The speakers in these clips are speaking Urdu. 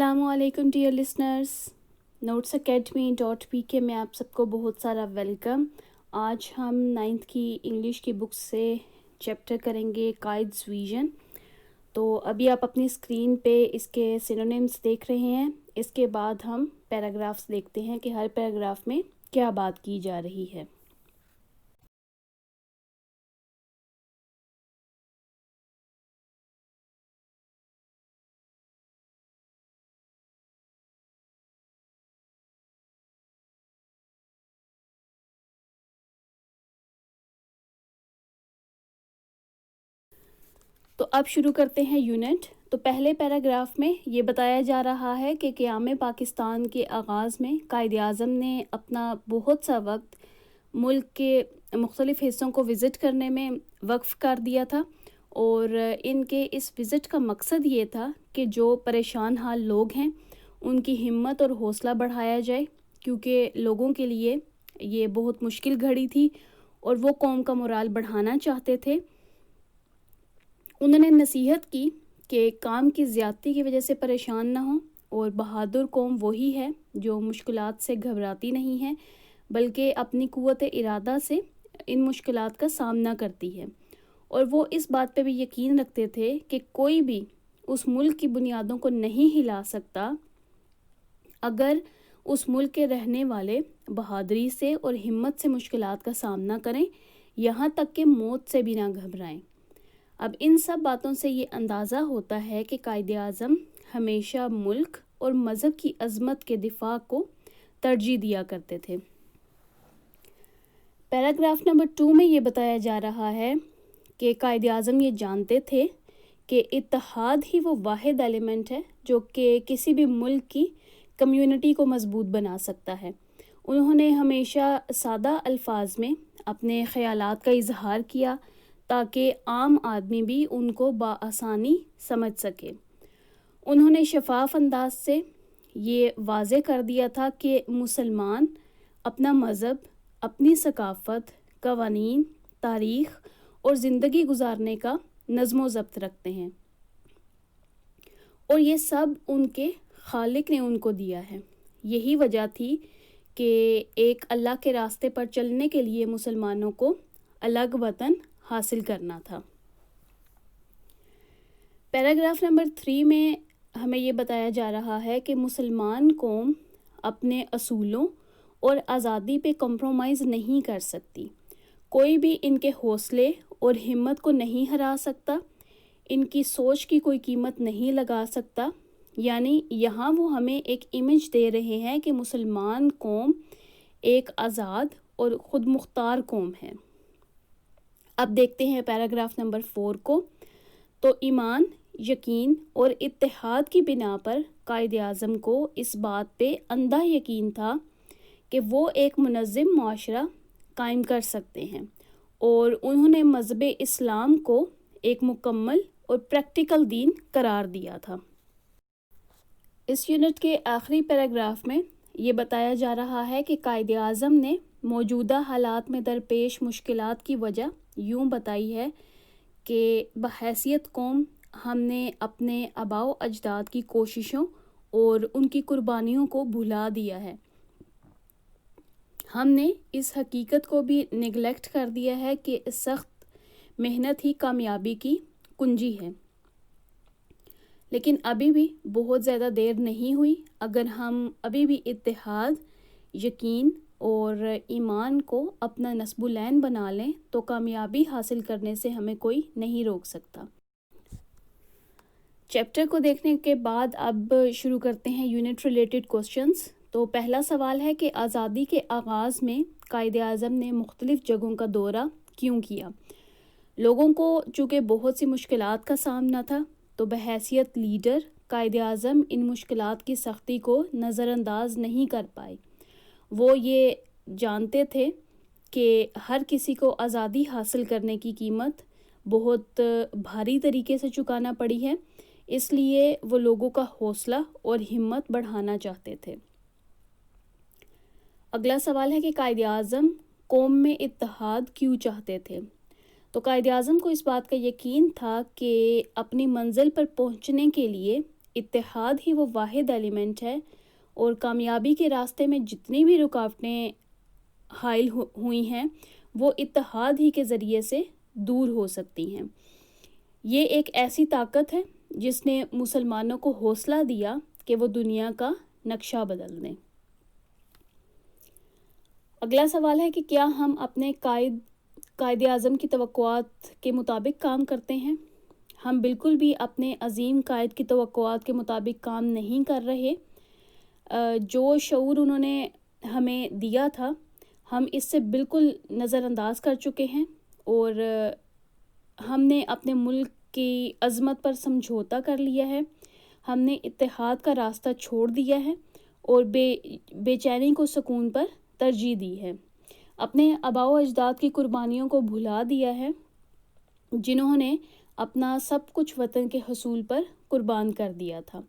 السلام علیکم dear listeners, notes academy .pk میں آپ سب کو بہت سارا ویلکم۔ آج ہم 9th کی انگلش کی بک سے چیپٹر کریں گے قائد's ویژن۔ تو ابھی آپ اپنی اسکرین پہ اس کے سینونیمز دیکھ رہے ہیں۔ اس کے بعد ہم پیراگرافس دیکھتے ہیں کہ ہر پیراگراف میں کیا بات کی جا رہی ہے۔ تو اب شروع کرتے ہیں یونٹ۔ تو پہلے پیراگراف میں یہ بتایا جا رہا ہے کہ قیام پاکستان کے آغاز میں قائد اعظم نے اپنا بہت سا وقت ملک کے مختلف حصوں کو وزٹ کرنے میں وقف کر دیا تھا، اور ان کے اس وزٹ کا مقصد یہ تھا کہ جو پریشان حال لوگ ہیں ان کی ہمت اور حوصلہ بڑھایا جائے، کیونکہ لوگوں کے لیے یہ بہت مشکل گھڑی تھی اور وہ قوم کا مورال بڑھانا چاہتے تھے۔ انہوں نے نصیحت کی کہ کام کی زیادتی کی وجہ سے پریشان نہ ہوں، اور بہادر قوم وہی ہے جو مشکلات سے گھبراتی نہیں ہے بلکہ اپنی قوت ارادہ سے ان مشکلات کا سامنا کرتی ہے، اور وہ اس بات پہ بھی یقین رکھتے تھے کہ کوئی بھی اس ملک کی بنیادوں کو نہیں ہلا سکتا اگر اس ملک کے رہنے والے بہادری سے اور ہمت سے مشکلات کا سامنا کریں، یہاں تک کہ موت سے بھی نہ گھبرائیں۔ اب ان سب باتوں سے یہ اندازہ ہوتا ہے کہ قائد اعظم ہمیشہ ملک اور مذہب کی عظمت کے دفاع کو ترجیح دیا کرتے تھے۔ پیراگراف نمبر 2 میں یہ بتایا جا رہا ہے کہ قائد اعظم یہ جانتے تھے کہ اتحاد ہی وہ واحد ایلیمنٹ ہے جو کہ کسی بھی ملک کی کمیونٹی کو مضبوط بنا سکتا ہے۔ انہوں نے ہمیشہ سادہ الفاظ میں اپنے خیالات کا اظہار کیا تاکہ عام آدمی بھی ان کو بآسانی سمجھ سکے۔ انہوں نے شفاف انداز سے یہ واضح کر دیا تھا کہ مسلمان اپنا مذہب، اپنی ثقافت، قوانین، تاریخ اور زندگی گزارنے کا نظم و ضبط رکھتے ہیں، اور یہ سب ان کے خالق نے ان کو دیا ہے۔ یہی وجہ تھی کہ ایک اللہ کے راستے پر چلنے کے لیے مسلمانوں کو الگ وطن حاصل کرنا تھا۔ پیراگراف نمبر 3 میں ہمیں یہ بتایا جا رہا ہے کہ مسلمان قوم اپنے اصولوں اور آزادی پہ کمپرومائز نہیں کر سکتی۔ کوئی بھی ان کے حوصلے اور ہمت کو نہیں ہرا سکتا، ان کی سوچ کی کوئی قیمت نہیں لگا سکتا۔ یعنی یہاں وہ ہمیں ایک امیج دے رہے ہیں کہ مسلمان قوم ایک آزاد اور خود مختار قوم ہے۔ اب دیکھتے ہیں پیراگراف نمبر 4 کو۔ تو ایمان، یقین اور اتحاد کی بنا پر قائد اعظم کو اس بات پہ اندھا یقین تھا کہ وہ ایک منظم معاشرہ قائم کر سکتے ہیں، اور انہوں نے مذہب اسلام کو ایک مکمل اور پریکٹیکل دین قرار دیا تھا۔ اس یونٹ کے آخری پیراگراف میں یہ بتایا جا رہا ہے کہ قائد اعظم نے موجودہ حالات میں درپیش مشکلات کی وجہ یوں بتائی ہے کہ بحیثیت قوم ہم نے اپنے آباء و اجداد کی کوششوں اور ان کی قربانیوں کو بھلا دیا ہے۔ ہم نے اس حقیقت کو بھی نیگلیکٹ کر دیا ہے کہ سخت محنت ہی کامیابی کی کنجی ہے۔ لیکن ابھی بھی بہت زیادہ دیر نہیں ہوئی۔ اگر ہم ابھی بھی اتحاد، یقین اور ایمان کو اپنا نصب العین بنا لیں تو کامیابی حاصل کرنے سے ہمیں کوئی نہیں روک سکتا۔ چیپٹر کو دیکھنے کے بعد اب شروع کرتے ہیں یونٹ ریلیٹڈ کوسچنز۔ تو پہلا سوال ہے کہ آزادی کے آغاز میں قائد اعظم نے مختلف جگہوں کا دورہ کیوں کیا؟ لوگوں کو چونکہ بہت سی مشکلات کا سامنا تھا، تو بحیثیت لیڈر قائد اعظم ان مشکلات کی سختی کو نظر انداز نہیں کر پائے۔ وہ یہ جانتے تھے کہ ہر کسی کو آزادی حاصل کرنے کی قیمت بہت بھاری طریقے سے چکانا پڑی ہے، اس لیے وہ لوگوں کا حوصلہ اور ہمت بڑھانا چاہتے تھے۔ اگلا سوال ہے کہ قائد اعظم قوم میں اتحاد کیوں چاہتے تھے؟ تو قائد اعظم کو اس بات کا یقین تھا کہ اپنی منزل پر پہنچنے کے لیے اتحاد ہی وہ واحد ایلیمنٹ ہے، اور کامیابی کے راستے میں جتنی بھی رکاوٹیں حائل ہوئی ہیں وہ اتحاد ہی کے ذریعے سے دور ہو سکتی ہیں۔ یہ ایک ایسی طاقت ہے جس نے مسلمانوں کو حوصلہ دیا کہ وہ دنیا کا نقشہ بدل دیں۔ اگلا سوال ہے کہ کیا ہم اپنے قائد اعظم کی توقعات کے مطابق کام کرتے ہیں؟ ہم بالکل بھی اپنے عظیم قائد کی توقعات کے مطابق کام نہیں کر رہے۔ جو شعور انہوں نے ہمیں دیا تھا ہم اس سے بالکل نظر انداز کر چکے ہیں، اور ہم نے اپنے ملک کی عظمت پر سمجھوتا کر لیا ہے۔ ہم نے اتحاد کا راستہ چھوڑ دیا ہے اور بے چینی کو سکون پر ترجیح دی ہے۔ اپنے آباء و اجداد کی قربانیوں کو بھلا دیا ہے، جنہوں نے اپنا سب کچھ وطن کے حصول پر قربان کر دیا تھا۔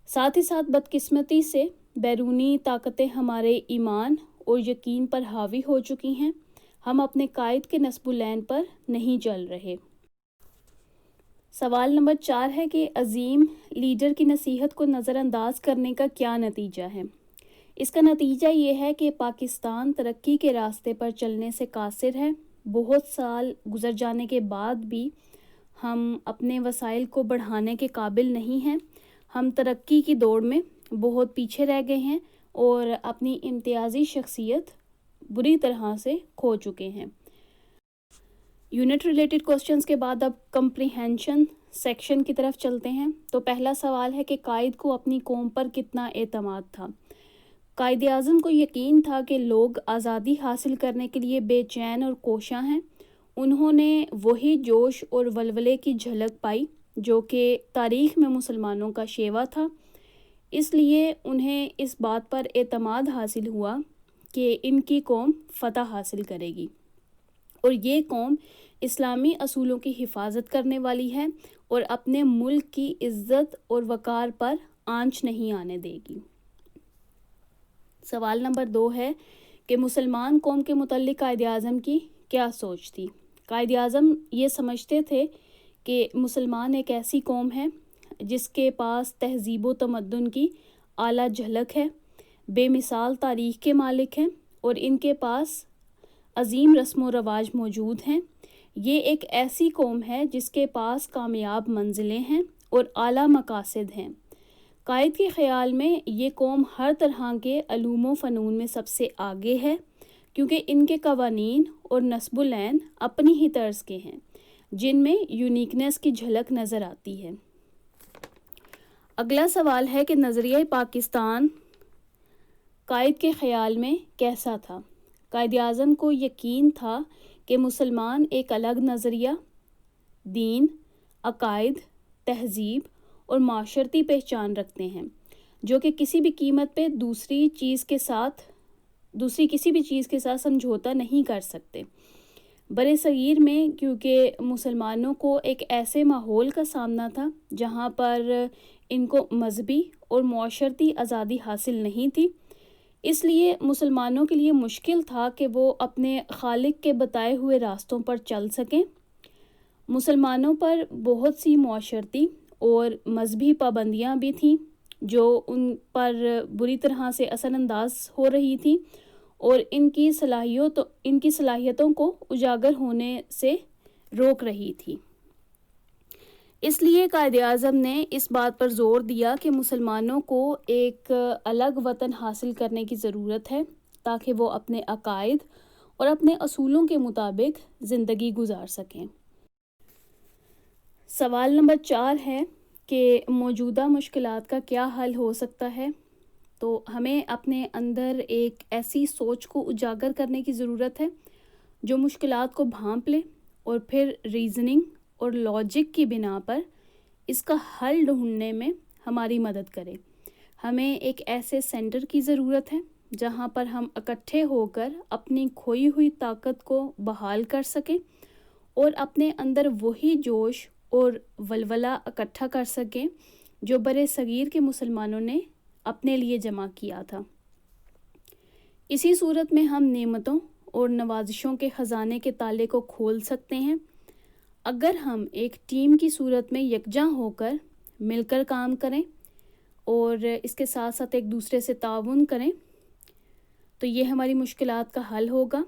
ساتھ ہی ساتھ بدقسمتی سے بیرونی طاقتیں ہمارے ایمان اور یقین پر حاوی ہو چکی ہیں۔ ہم اپنے قائد کے نصب العین پر نہیں چل رہے۔ سوال نمبر 4 ہے کہ عظیم لیڈر کی نصیحت کو نظر انداز کرنے کا کیا نتیجہ ہے؟ اس کا نتیجہ یہ ہے کہ پاکستان ترقی کے راستے پر چلنے سے قاصر ہے۔ بہت سال گزر جانے کے بعد بھی ہم اپنے وسائل کو بڑھانے کے قابل نہیں ہیں۔ ہم ترقی کی دوڑ میں بہت پیچھے رہ گئے ہیں اور اپنی امتیازی شخصیت بری طرح سے کھو چکے ہیں۔ یونٹ ریلیٹڈ کوسچنز کے بعد اب کمپریہنشن سیکشن کی طرف چلتے ہیں۔ تو پہلا سوال ہے کہ قائد کو اپنی قوم پر کتنا اعتماد تھا؟ قائد اعظم کو یقین تھا کہ لوگ آزادی حاصل کرنے کے لیے بے چین اور کوشاں ہیں۔ انہوں نے وہی جوش اور ولولے کی جھلک پائی جو کہ تاریخ میں مسلمانوں کا شیوا تھا۔ اس لیے انہیں اس بات پر اعتماد حاصل ہوا کہ ان کی قوم فتح حاصل کرے گی اور یہ قوم اسلامی اصولوں کی حفاظت کرنے والی ہے اور اپنے ملک کی عزت اور وقار پر آنچ نہیں آنے دے گی۔ سوال نمبر 2 ہے کہ مسلمان قوم کے متعلق قائد اعظم کی کیا سوچ تھی؟ قائد اعظم یہ سمجھتے تھے کہ مسلمان ایک ایسی قوم ہے جس کے پاس تہذیب و تمدن کی اعلیٰ جھلک ہے، بے مثال تاریخ کے مالک ہیں اور ان کے پاس عظیم رسم و رواج موجود ہیں۔ یہ ایک ایسی قوم ہے جس کے پاس کامیاب منزلیں ہیں اور اعلیٰ مقاصد ہیں۔ قائد کے خیال میں یہ قوم ہر طرح کے علوم و فنون میں سب سے آگے ہے، کیونکہ ان کے قوانین اور نصب العین اپنی ہی طرز کے ہیں جن میں یونیکنیس کی جھلک نظر آتی ہے۔ اگلا سوال ہے کہ نظریہ پاکستان قائد کے خیال میں کیسا تھا؟ قائد اعظم کو یقین تھا کہ مسلمان ایک الگ نظریہ، دین، عقائد، تہذیب اور معاشرتی پہچان رکھتے ہیں جو کہ کسی بھی قیمت پہ دوسری کسی بھی چیز کے ساتھ سمجھوتا نہیں کر سکتے۔ برِ صغیر میں کیونکہ مسلمانوں کو ایک ایسے ماحول کا سامنا تھا جہاں پر ان کو مذہبی اور معاشرتی آزادی حاصل نہیں تھی، اس لیے مسلمانوں کے لیے مشکل تھا کہ وہ اپنے خالق کے بتائے ہوئے راستوں پر چل سکیں۔ مسلمانوں پر بہت سی معاشرتی اور مذہبی پابندیاں بھی تھیں جو ان پر بری طرح سے اثر انداز ہو رہی تھیں اور ان کی صلاحیتوں کو اجاگر ہونے سے روک رہی تھی۔ اس لیے قائد اعظم نے اس بات پر زور دیا کہ مسلمانوں کو ایک الگ وطن حاصل کرنے کی ضرورت ہے تاکہ وہ اپنے عقائد اور اپنے اصولوں کے مطابق زندگی گزار سکیں۔ سوال نمبر 4 ہے کہ موجودہ مشکلات کا کیا حل ہو سکتا ہے؟ تو ہمیں اپنے اندر ایک ایسی سوچ کو اجاگر کرنے کی ضرورت ہے جو مشکلات کو بھانپ لے اور پھر ریزننگ اور لاجک کی بنا پر اس کا حل ڈھونڈنے میں ہماری مدد کرے۔ ہمیں ایک ایسے سینٹر کی ضرورت ہے جہاں پر ہم اکٹھے ہو کر اپنی کھوئی ہوئی طاقت کو بحال کر سکیں اور اپنے اندر وہی جوش اور ولولہ اکٹھا کر سکیں جو برِ صغیر کے مسلمانوں نے اپنے لیے جمع کیا تھا۔ اسی صورت میں ہم نعمتوں اور نوازشوں کے خزانے کے تالے کو کھول سکتے ہیں۔ اگر ہم ایک ٹیم کی صورت میں یکجا ہو کر مل کر کام کریں اور اس کے ساتھ ساتھ ایک دوسرے سے تعاون کریں تو یہ ہماری مشکلات کا حل ہوگا،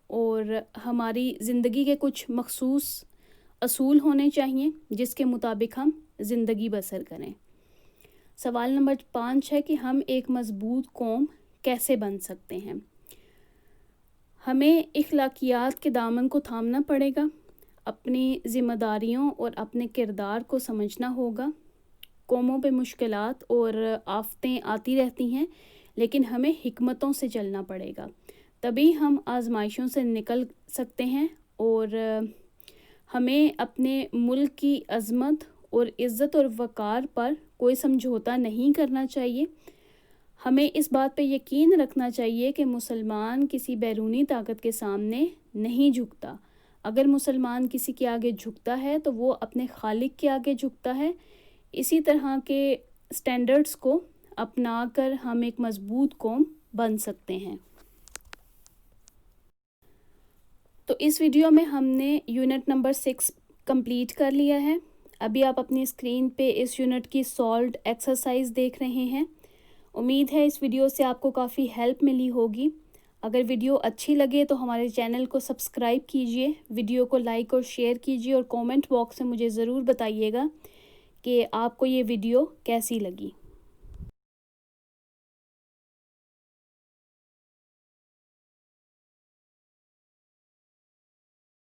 اور ہماری زندگی کے کچھ مخصوص اصول ہونے چاہیے جس کے مطابق ہم زندگی بسر کریں۔ سوال نمبر 5 ہے کہ ہم ایک مضبوط قوم کیسے بن سکتے ہیں؟ ہمیں اخلاقیات کے دامن کو تھامنا پڑے گا، اپنی ذمہ داریوں اور اپنے کردار کو سمجھنا ہوگا۔ قوموں پہ مشکلات اور آفتیں آتی رہتی ہیں، لیکن ہمیں حکمتوں سے چلنا پڑے گا، تبھی ہم آزمائشوں سے نکل سکتے ہیں، اور ہمیں اپنے ملک کی عظمت اور عزت اور وقار پر کوئی سمجھوتا نہیں کرنا چاہیے۔ ہمیں اس بات پہ یقین رکھنا چاہیے کہ مسلمان کسی بیرونی طاقت کے سامنے نہیں جھکتا۔ اگر مسلمان کسی کے آگے جھکتا ہے تو وہ اپنے خالق کے آگے جھکتا ہے۔ اسی طرح کے سٹینڈرڈز کو اپنا کر ہم ایک مضبوط قوم بن سکتے ہیں۔ تو اس ویڈیو میں ہم نے یونٹ نمبر 6 کمپلیٹ کر لیا ہے۔ ابھی آپ اپنی اسکرین پہ اس یونٹ کی سالوڈ ایکسرسائز دیکھ رہے ہیں۔ امید ہے اس ویڈیو سے آپ کو کافی ہیلپ ملی ہوگی۔ اگر ویڈیو اچھی لگے تو ہمارے چینل کو سبسکرائب کیجئے، ویڈیو کو لائک اور شیئر کیجئے، اور کومنٹ باکس میں مجھے ضرور بتائیے گا کہ آپ کو یہ ویڈیو کیسی لگی۔